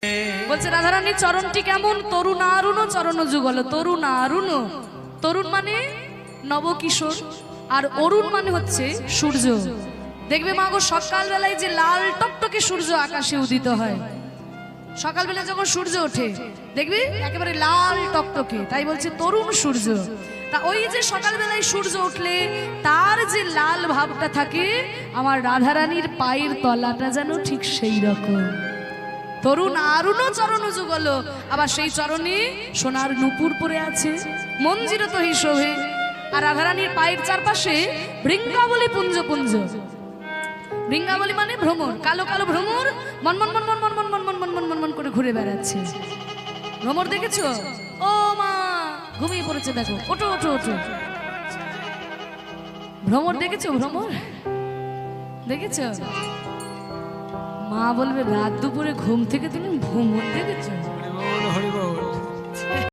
বলছে রাধারানীর চরণটি কেমন? তরুণারুণ চরণ যুগল। তরুণারুণ, তরুণ মানে নবকিশোর, আর অরুণ মানে হচ্ছে সূর্য। দেখবে মাগো সকালবেলায় যে লাল টকটকে সূর্য আকাশে উদিত হয়, সকালবেলা যখন সূর্য ওঠে দেখবি একেবারে লাল টকটকে, তাই বলছে তরুণ সূর্য। তা ওই যে সকালবেলায় সূর্য উঠলে তার যে লাল ভাবটা থাকে, আমার রাধারানীর পায়ের তলাটা যেন ঠিক সেই রকম। তরুণ আরুণ চরণ যুগল, আবার সেই চরণে সোনার নুপুর পরে আছে, মঞ্জিরত হি শোভে। আর রাধারানীর পায়ের চারপাশে বৃঙ্গাবলী পুঞ্জ পুঞ্জ। বৃঙ্গাবলী মানে ভ্রমর, কালো কালো ভ্রমর মনমন মনমন মনমন মনমন মনমন মনমন করে ঘুরে বেড়াচ্ছে। ভ্রমর দেখেছো? ও মা ঘুমিয়ে পড়েছে, দেখো, ওঠো ওঠো ওঠো। ভ্রমর দেখেছো? ভ্রমর দেখেছো? মা বলবে রাত দুপুরে ঘুম থেকে তুমি ভ্রমর দেখেছো?